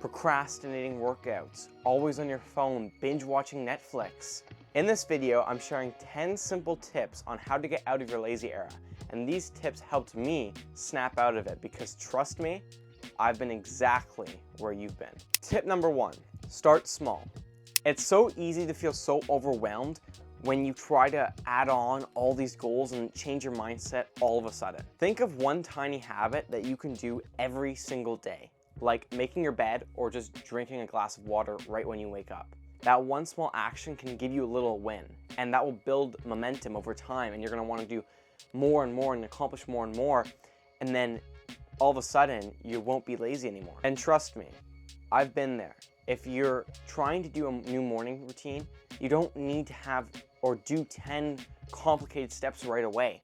procrastinating workouts, always on your phone, binge watching Netflix. In this video, I'm sharing 10 simple tips on how to get out of your lazy era. And these tips helped me snap out of it because trust me, I've been exactly where you've been. Tip number 1, start small. It's so easy to feel so overwhelmed when you try to add on all these goals and change your mindset all of a sudden. Think of one tiny habit that you can do every single day, like making your bed or just drinking a glass of water right when you wake up. That one small action can give you a little win, and that will build momentum over time, and you're gonna wanna do more and more and accomplish more and more, and then all of a sudden, you won't be lazy anymore. And trust me, I've been there. If you're trying to do a new morning routine, you don't need to have or do 10 complicated steps right away.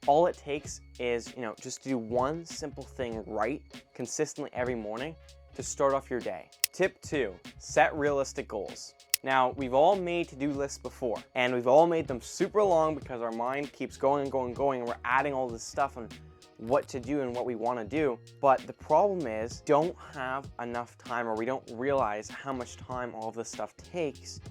All it takes is, just do one simple thing right consistently every morning to start off your day. Tip 2, set realistic goals. Now, we've all made to-do lists before, and we've all made them super long because our mind keeps going and going and going, and we're adding all this stuff on what to do and what we want to do. But the problem is, don't have enough time, or we don't realize how much time all of this stuff takes.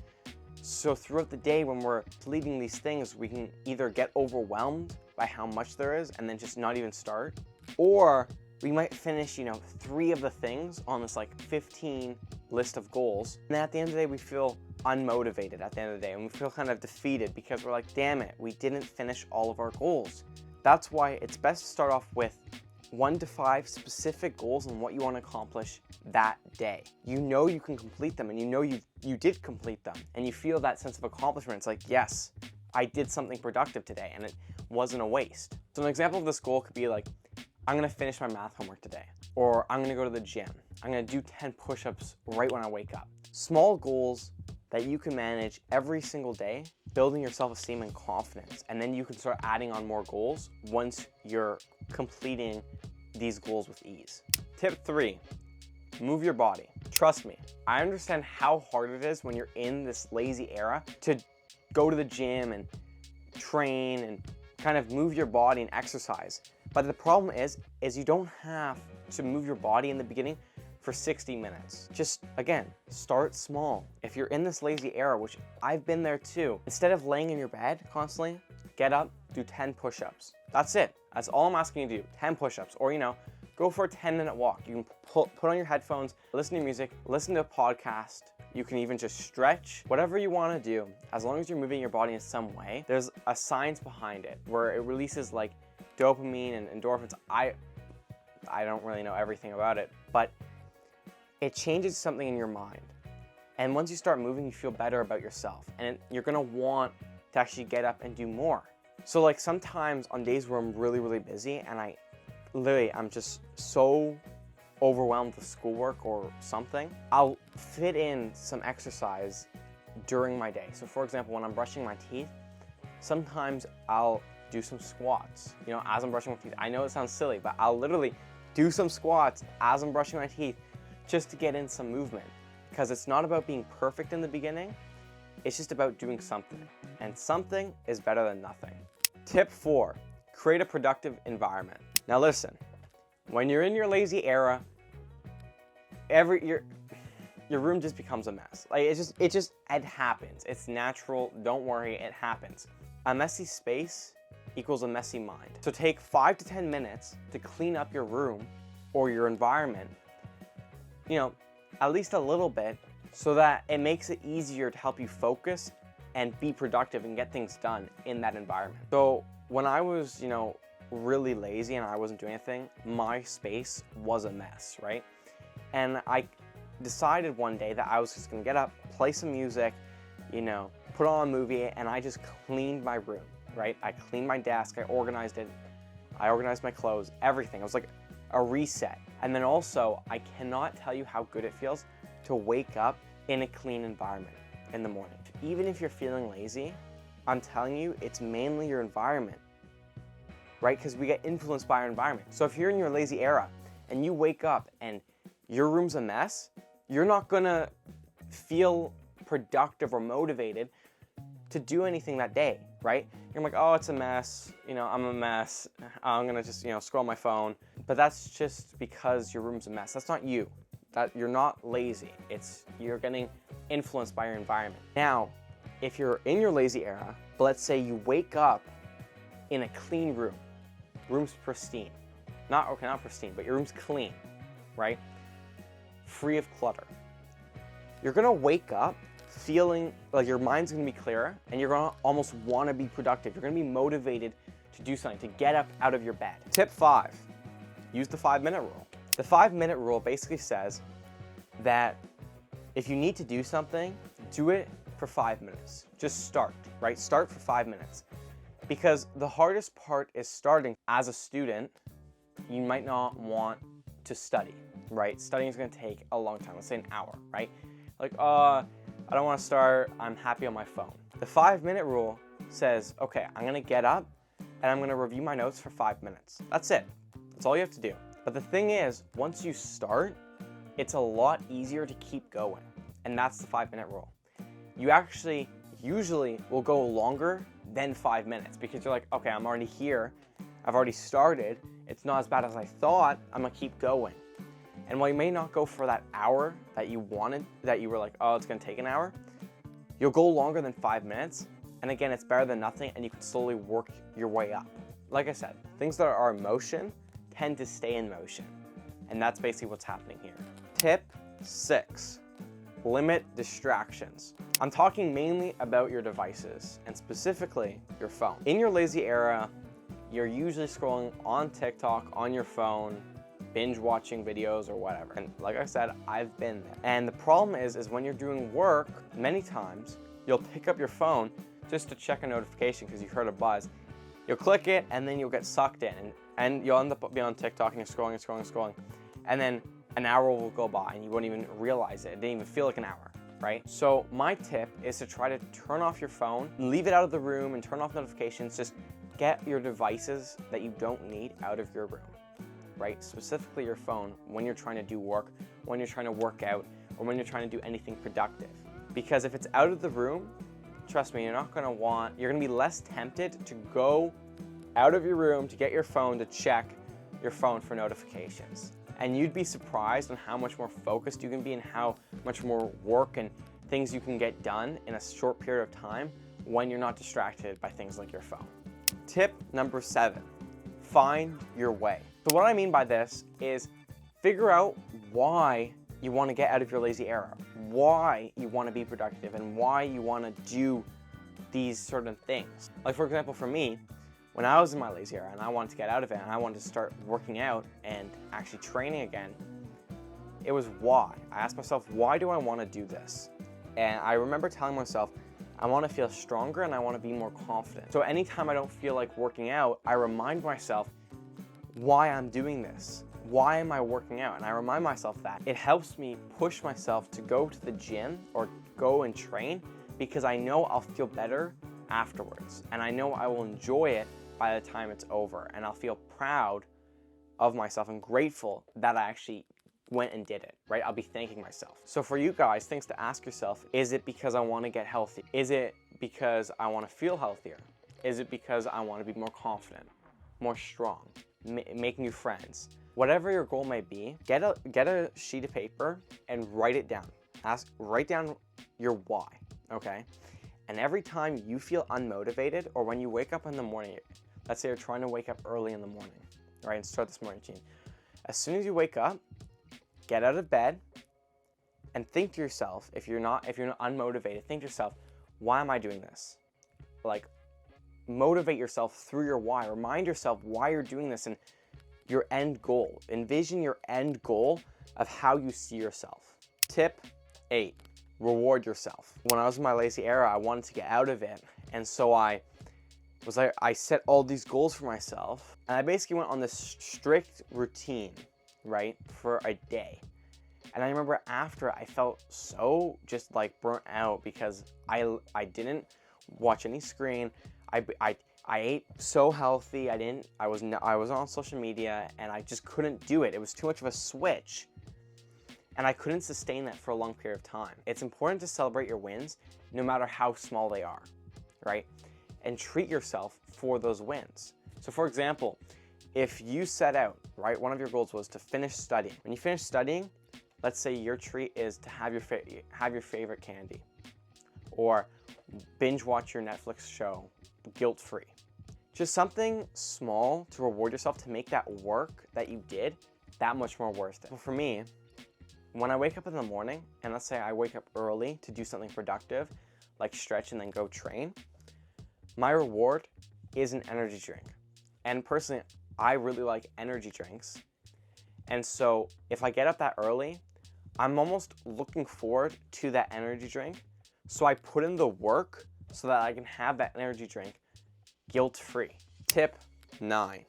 So throughout the day when we're deleting these things, we can either get overwhelmed by how much there is and then just not even start, or we might finish, 3 of the things on this 15 list of goals. And then at the end of the day, we feel unmotivated at the end of the day, and we feel kind of defeated because we're like, damn it, we didn't finish all of our goals. That's why it's best to start off with 1 to 5 specific goals on what you want to accomplish that day. You know you can complete them, and you know you did complete them, and you feel that sense of accomplishment. It's like, yes, I did something productive today, and it wasn't a waste. So an example of this goal could be like, I'm gonna finish my math homework today, or I'm gonna go to the gym. I'm gonna do 10 push-ups right when I wake up. Small goals that you can manage every single day, building your self-esteem and confidence, and then you can start adding on more goals once you're completing these goals with ease. Tip 3, move your body. Trust me, I understand how hard it is when you're in this lazy era to go to the gym and train and kind of move your body and exercise. But the problem is you don't have to move your body in the beginning for 60 minutes. Just, again, start small. If you're in this lazy era, which I've been there too, instead of laying in your bed constantly, get up, do 10 push-ups. That's it. That's all I'm asking you to do, 10 push-ups. Or, go for a 10-minute walk. You can put on your headphones, listen to music, listen to a podcast. You can even just stretch, whatever you want to do. As long as you're moving your body in some way, there's a science behind it where it releases dopamine and endorphins. I don't really know everything about it, but it changes something in your mind. And once you start moving, you feel better about yourself, and you're gonna want to actually get up and do more. So sometimes on days where I'm really, really busy and I'm just so overwhelmed with schoolwork or something, I'll fit in some exercise during my day. So for example, when I'm brushing my teeth, sometimes I'll do some squats, as I'm brushing my teeth. I know it sounds silly, but I'll literally do some squats as I'm brushing my teeth just to get in some movement. Because it's not about being perfect in the beginning, it's just about doing something. And something is better than nothing. Tip 4, create a productive environment. Now listen, when you're in your lazy era, your room just becomes a mess. It happens. It's natural, don't worry, it happens. A messy space equals a messy mind. So take 5 to 10 minutes to clean up your room or your environment, at least a little bit, so that it makes it easier to help you focus and be productive and get things done in that environment. So when I was, really lazy and I wasn't doing anything, my space was a mess, right? And I decided one day that I was just gonna get up, play some music, put on a movie, and I just cleaned my room, right? I cleaned my desk, I organized it, I organized my clothes, everything. It was like a reset. And then also, I cannot tell you how good it feels to wake up in a clean environment in the morning. Even if you're feeling lazy, I'm telling you, it's mainly your environment, right? Because we get influenced by our environment. So if you're in your lazy era and you wake up and your room's a mess, you're not gonna feel productive or motivated to do anything that day, right? You're like, oh, it's a mess, I'm a mess, I'm gonna just, scroll my phone. But that's just because your room's a mess. That's not you. That you're not lazy. You're getting influenced by your environment. Now, if you're in your lazy era, but let's say you wake up in a clean room, room's pristine. Not pristine, but your room's clean, right? Free of clutter. You're gonna wake up feeling like your mind's gonna be clearer and you're gonna almost wanna be productive. You're gonna be motivated to do something, to get up out of your bed. Tip 5, use the 5-minute rule. The 5-minute rule basically says that if you need to do something, do it for 5 minutes. Just start, right? Start for 5 minutes. Because the hardest part is starting. As a student, you might not want to study, right? Studying is gonna take a long time, let's say an hour, right? Like, I don't wanna start, I'm happy on my phone. The 5-minute rule says, okay, I'm gonna get up and I'm gonna review my notes for 5 minutes. That's it, that's all you have to do. But the thing is, once you start, it's a lot easier to keep going. And that's the 5-minute rule. You actually usually will go longer than 5 minutes because you're like, okay, I'm already here, I've already started, it's not as bad as I thought, I'm gonna keep going. And while you may not go for that hour that you wanted, that you were like, oh, it's gonna take an hour, you'll go longer than 5 minutes. And again, it's better than nothing and you can slowly work your way up. Like I said, things that are in motion tend to stay in motion. And that's basically what's happening here. Tip 6, limit distractions. I'm talking mainly about your devices and specifically your phone. In your lazy era, you're usually scrolling on TikTok, on your phone, binge watching videos or whatever. And like I said, I've been there. And the problem is when you're doing work, many times you'll pick up your phone just to check a notification because you heard a buzz. You'll click it and then you'll get sucked in and you'll end up being on TikTok and you're scrolling and scrolling and scrolling. And then an hour will go by and you won't even realize it. It didn't even feel like an hour, right? So my tip is to try to turn off your phone, leave it out of the room and turn off notifications. Just get your devices that you don't need out of your room, right? Specifically your phone when you're trying to do work, when you're trying to work out, or when you're trying to do anything productive. Because if it's out of the room, trust me, you're gonna be less tempted to go out of your room to get your phone to check your phone for notifications. And you'd be surprised on how much more focused you can be and how much more work and things you can get done in a short period of time when you're not distracted by things like your phone. Tip number 7, find your way. So what I mean by this is figure out why you want to get out of your lazy era, why you want to be productive, and why you want to do these certain things. Like for example, for me, when I was in my lazy era and I wanted to get out of it and I wanted to start working out and actually training again, it was why. I asked myself, why do I want to do this? And I remember telling myself, I want to feel stronger and I want to be more confident. So anytime I don't feel like working out, I remind myself why I'm doing this. Why am I working out? And I remind myself that. It helps me push myself to go to the gym or go and train because I know I'll feel better afterwards. And I know I will enjoy it by the time it's over. And I'll feel proud of myself and grateful that I actually went and did it, right? I'll be thanking myself. So for you guys, things to ask yourself, is it because I want to get healthy? Is it because I want to feel healthier? Is it because I want to be more confident, more strong, make new friends? Whatever your goal may be, get a sheet of paper and write it down. Write down your why, okay? And every time you feel unmotivated or when you wake up in the morning, let's say you're trying to wake up early in the morning, right, and start this morning routine. As soon as you wake up, get out of bed and think to yourself, if you're not unmotivated, think to yourself, why am I doing this? Like, motivate yourself through your why. Remind yourself why you're doing this and your end goal. Envision your end goal of how you see yourself. Tip 8, reward yourself. When I was in my lazy era, I wanted to get out of it. And so I set all these goals for myself. And I basically went on this strict routine, right, for a day. And I remember after I felt so just like burnt out because I didn't watch any screen. I ate so healthy. I was on social media and I just couldn't do it. It was too much of a switch. And I couldn't sustain that for a long period of time. It's important to celebrate your wins no matter how small they are, right? And treat yourself for those wins. So for example, if you set out, right, one of your goals was to finish studying. When you finish studying, Let's say your treat is to have your favorite candy, or binge watch your Netflix show guilt-free. Just something small to reward yourself to make that work that you did that much more worth it. Well, for me, when I wake up in the morning, and let's say I wake up early to do something productive, like stretch and then go train, my reward is an energy drink. And personally, I really like energy drinks. And so if I get up that early, I'm almost looking forward to that energy drink. So I put in the work so that I can have that energy drink guilt-free. Tip 9,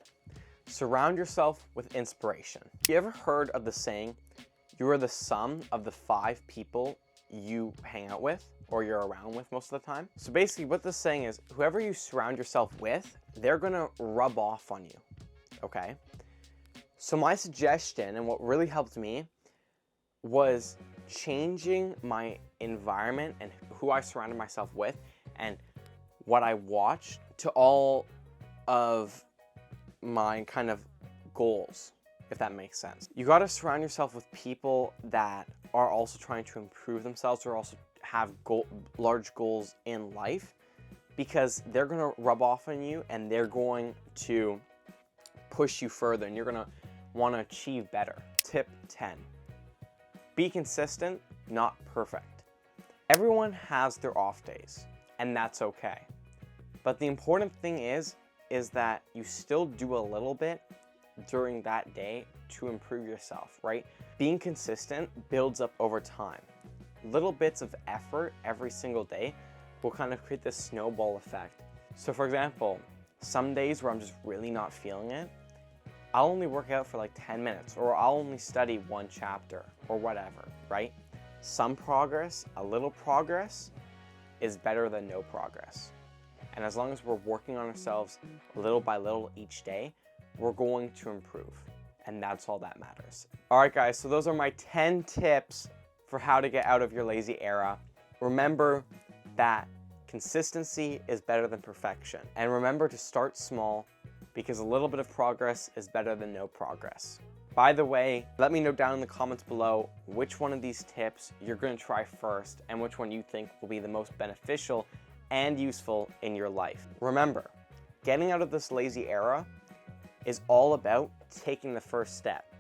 surround yourself with inspiration. You ever heard of the saying, you are the sum of the 5 people you hang out with or you're around with most of the time? So basically what this saying is, whoever you surround yourself with, they're gonna rub off on you, okay? So my suggestion, and what really helped me, was changing my environment and who I surrounded myself with and what I watched to all of my kind of goals, if that makes sense. You gotta surround yourself with people that are also trying to improve themselves or also have large goals in life, because they're gonna rub off on you and they're going to push you further and you're gonna wanna achieve better. Tip 10, be consistent, not perfect. Everyone has their off days, and that's okay. But the important thing is that you still do a little bit during that day to improve yourself, right? Being consistent builds up over time. Little bits of effort every single day will kind of create this snowball effect. So for example, some days where I'm just really not feeling it, I'll only work out for like 10 minutes, or I'll only study 1 chapter or whatever, right? Some progress, a little progress, is better than no progress. And as long as we're working on ourselves little by little each day, we're going to improve. And that's all that matters. All right, guys, so those are my 10 tips for how to get out of your lazy era. Remember that consistency is better than perfection. And remember to start small, because a little bit of progress is better than no progress. By the way, let me know down in the comments below which one of these tips you're going to try first and which one you think will be the most beneficial and useful in your life. Remember, getting out of this lazy era is all about taking the first step.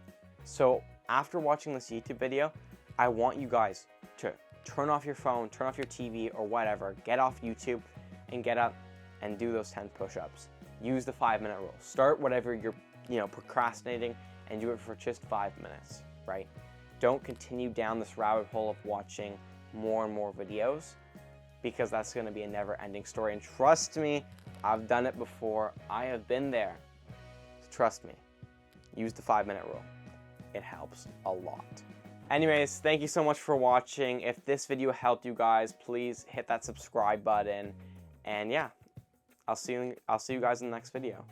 So after watching this YouTube video, I want you guys to turn off your phone, turn off your TV or whatever, get off YouTube and get up and do those 10 push-ups. Use the 5-minute rule. Start whatever you're procrastinating and do it for just 5 minutes, right? Don't continue down this rabbit hole of watching more and more videos, because that's gonna be a never-ending story. And trust me, I've done it before. I have been there. Trust me, use the 5-minute rule. It helps a lot. Anyways, thank you so much for watching. If this video helped you guys, please hit that subscribe button. And yeah, I'll see you guys in the next video.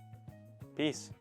Peace.